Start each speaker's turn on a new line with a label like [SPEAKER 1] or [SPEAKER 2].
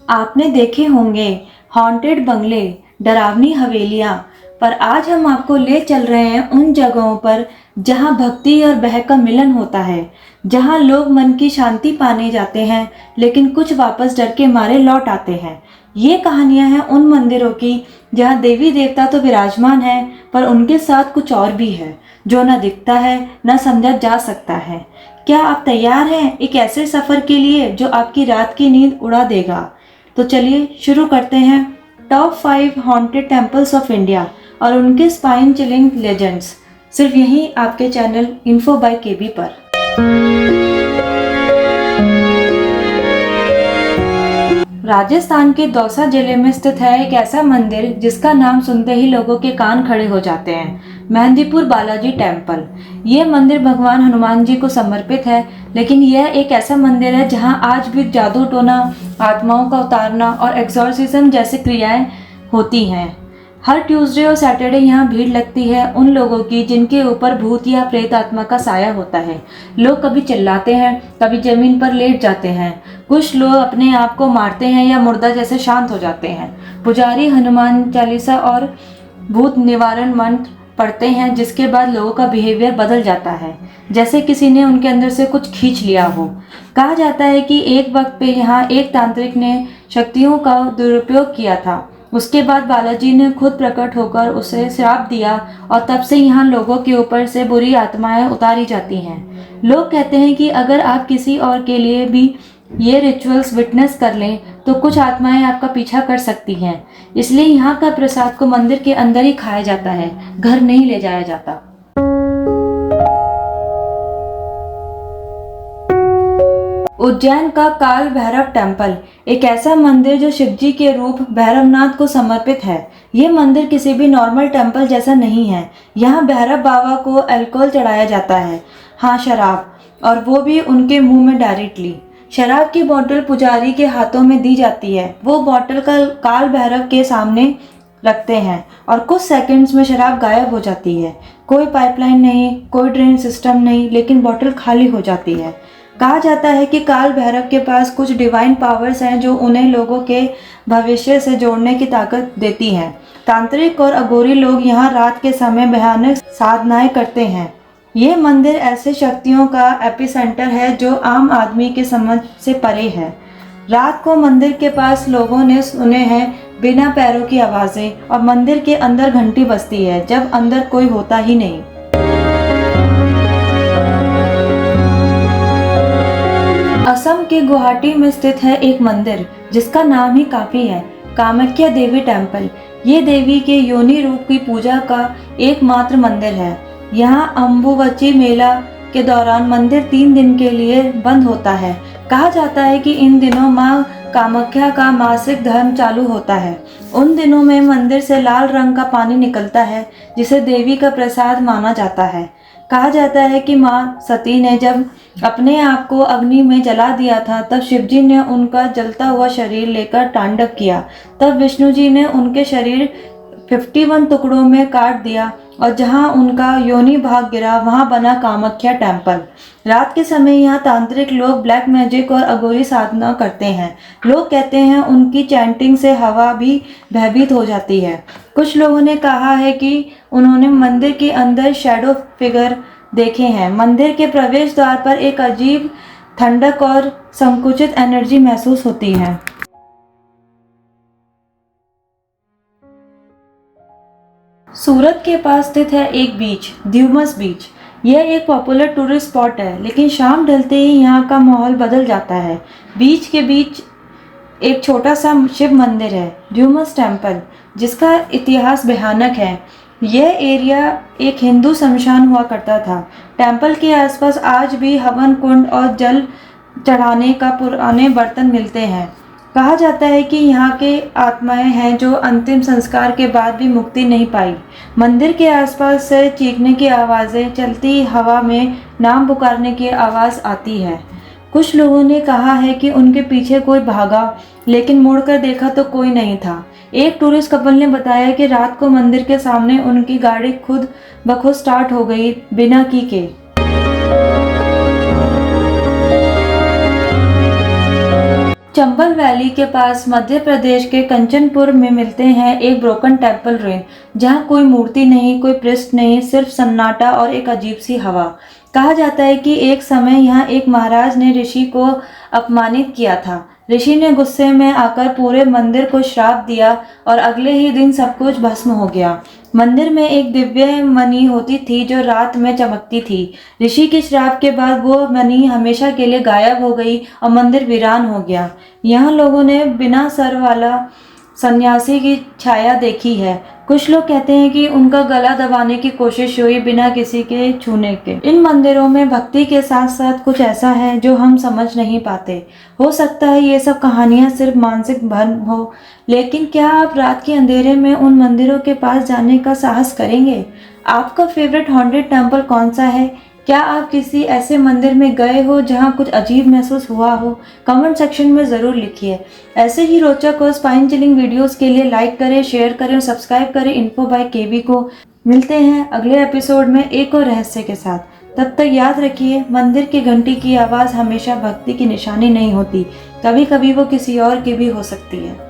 [SPEAKER 1] आपने देखे होंगे हॉन्टेड बंगले, डरावनी हवेलियां, पर आज हम आपको ले चल रहे हैं उन जगहों पर जहां भक्ति और बह का मिलन होता है, जहां लोग मन की शांति पाने जाते हैं लेकिन कुछ वापस डर के मारे लौट आते हैं। ये कहानियां हैं उन मंदिरों की जहां देवी देवता तो विराजमान है, पर उनके साथ कुछ और भी है जो न दिखता है न समझा जा सकता है। क्या आप तैयार हैं एक ऐसे सफर के लिए जो आपकी रात की नींद उड़ा देगा? तो चलिए शुरू करते हैं top 5 haunted temples of India और उनके स्पाइन चिलिंग लेजेंड्स, सिर्फ यहीं आपके चैनल इन्फो बाय केबी पर। राजस्थान के दौसा जिले में स्थित है एक ऐसा मंदिर जिसका नाम सुनते ही लोगों के कान खड़े हो जाते हैं, मेहंदीपुर बालाजी टेम्पल। ये मंदिर भगवान हनुमान जी को समर्पित है, लेकिन यह एक ऐसा मंदिर है जहां आज भी जादू टोना, आत्माओं का उतारना और एक्सोर्सिज्म जैसी क्रियाएं होती हैं। हर ट्यूसडे और सैटरडे यहाँ भीड़ लगती है उन लोगों की जिनके ऊपर भूत या प्रेत आत्मा का साया होता है। लोग कभी चिल्लाते हैं, कभी जमीन पर लेट जाते हैं, कुछ लोग अपने आप को मारते हैं या मुर्दा जैसे शांत हो जाते हैं। पुजारी हनुमान चालीसा और भूत निवारण मंत्र पढ़ते हैं, जिसके बाद लोगों का बिहेवियर बदल जाता है, जैसे किसी ने उनके अंदर से कुछ खींच लिया हो। कहा जाता है कि एक वक्त पे यहाँ एक तांत्रिक ने शक्तियों का दुरुपयोग किया था। उसके बाद बालाजी ने खुद प्रकट होकर उसे श्राप दिया और तब से यहाँ लोगों के ऊपर से बुरी आत्माएं उतारी जाती हैं। लोग कहते हैं कि अगर आप किसी और के लिए भी ये रिचुअल्स विटनेस कर लें तो कुछ आत्माएं आपका पीछा कर सकती हैं। इसलिए यहाँ का प्रसाद को मंदिर के अंदर ही खाया जाता है, घर नहीं ले जाया जाता। उज्जैन का काल भैरव टेम्पल एक ऐसा मंदिर जो शिवजी के रूप भैरवनाथ को समर्पित है। ये मंदिर किसी भी नॉर्मल टेम्पल जैसा नहीं है। यहाँ भैरव बाबा को अल्कोहल चढ़ाया जाता है, हाँ शराब, और वो भी उनके मुंह में डायरेक्टली। शराब की बोतल पुजारी के हाथों में दी जाती है। वो बोतल काल भैरव के सामने रखते हैं और कुछ सेकंड्स में शराब गायब हो जाती है। कोई पाइपलाइन नहीं, कोई ड्रेन सिस्टम नहीं, लेकिन बोतल खाली हो जाती है। कहा जाता है कि काल भैरव के पास कुछ डिवाइन पावर्स हैं जो उन्हें लोगों के भविष्य से जोड़ने की ताकत देती हैं। तांत्रिक और अघोरी लोग यहाँ रात के समय भयानक साधनाएं करते हैं। ये मंदिर ऐसे शक्तियों का एपिसेंटर है जो आम आदमी के समझ से परे है। रात को मंदिर के पास लोगों ने सुने हैं बिना पैरों की आवाजें, और मंदिर के अंदर घंटी बजती है जब अंदर कोई होता ही नहीं। असम के गुवाहाटी में स्थित है एक मंदिर जिसका नाम ही काफी है, कामाख्या देवी टेम्पल। ये देवी के योनि रूप की पूजा का एकमात्र मंदिर है। यहाँ अम्बुबची मेला के दौरान मंदिर 3 दिन के लिए बंद होता है। कहा जाता है कि इन दिनों माँ कामाख्या का मासिक धर्म चालू होता है। उन दिनों में मंदिर से लाल रंग का पानी निकलता है, जिसे देवी का प्रसाद माना जाता है। कहा जाता है कि माँ सती ने जब अपने आप को अग्नि में जला दिया था, तब शिवजी ने उनका जलता हुआ शरीर लेकर तांडव किया। तब विष्णु जी ने उनके शरीर 51 टुकड़ों में काट दिया और जहां उनका योनि भाग गिरा वहां बना कामाख्या टेम्पल। रात के समय यहाँ तांत्रिक लोग ब्लैक मैजिक और अघोरी साधना करते हैं। लोग कहते हैं उनकी चैंटिंग से हवा भी भयभीत हो जाती है। कुछ लोगों ने कहा है कि उन्होंने मंदिर के अंदर शैडो फिगर देखे हैं। मंदिर के प्रवेश द्वार पर एक अजीब ठंडक और संकुचित एनर्जी महसूस होती है। सूरत के पास स्थित है एक बीच, ध्यूमस बीच। यह एक पॉपुलर टूरिस्ट स्पॉट है, लेकिन शाम ढलते ही यहाँ का माहौल बदल जाता है। बीच के बीच एक छोटा सा शिव मंदिर है, ध्यूमस टेम्पल, जिसका इतिहास भयानक है। यह एरिया एक हिंदू शमशान हुआ करता था। टेम्पल के आसपास आज भी हवन कुंड और जल चढ़ाने का पुराने बर्तन मिलते हैं। कहा जाता है कि यहाँ के आत्माएं हैं जो अंतिम संस्कार के बाद भी मुक्ति नहीं पाई। मंदिर के आसपास से चीखने की आवाज़ें, चलती हवा में नाम पुकारने की आवाज़ आती है। कुछ लोगों ने कहा है कि उनके पीछे कोई भागा, लेकिन मुड़कर देखा तो कोई नहीं था। एक टूरिस्ट कपल ने बताया कि रात को मंदिर के सामने उनकी गाड़ी खुद ब खुद स्टार्ट हो गई, बिना की के। चंबल वैली के पास मध्य प्रदेश के कंचनपुर में मिलते हैं एक ब्रोकन टेम्पल रुइन, जहाँ कोई मूर्ति नहीं, कोई पृष्ठ नहीं, सिर्फ सन्नाटा और एक अजीब सी हवा। कहा जाता है कि एक समय यहाँ एक महाराज ने ऋषि को अपमानित किया था। ऋषि ने गुस्से में आकर पूरे मंदिर को श्राप दिया और अगले ही दिन सब कुछ भस्म हो गया। मंदिर में एक दिव्य मणि होती थी जो रात में चमकती थी। ऋषि के श्राप के बाद वो मणि हमेशा के लिए गायब हो गई और मंदिर वीरान हो गया। यहाँ लोगों ने बिना सर वाला सन्यासी की छाया देखी है। कुछ लोग कहते हैं कि उनका गला दबाने की कोशिश हुई बिना किसी के छूने के। इन मंदिरों में भक्ति के साथ साथ कुछ ऐसा है जो हम समझ नहीं पाते। हो सकता है ये सब कहानियां सिर्फ मानसिक भ्रम हो, लेकिन क्या आप रात के अंधेरे में उन मंदिरों के पास जाने का साहस करेंगे? आपका फेवरेट हॉन्टेड टेम्पल कौन सा है? क्या आप किसी ऐसे मंदिर में गए हो जहां कुछ अजीब महसूस हुआ हो? कमेंट सेक्शन में ज़रूर लिखिए। ऐसे ही रोचक और स्पाइन चिलिंग वीडियोस के लिए लाइक करें, शेयर करें और सब्सक्राइब करें इन्फो बाय केवी को। मिलते हैं अगले एपिसोड में एक और रहस्य के साथ। तब तक याद रखिए, मंदिर की घंटी की आवाज़ हमेशा भक्ति की निशानी नहीं होती, कभी कभी वो किसी और की भी हो सकती है।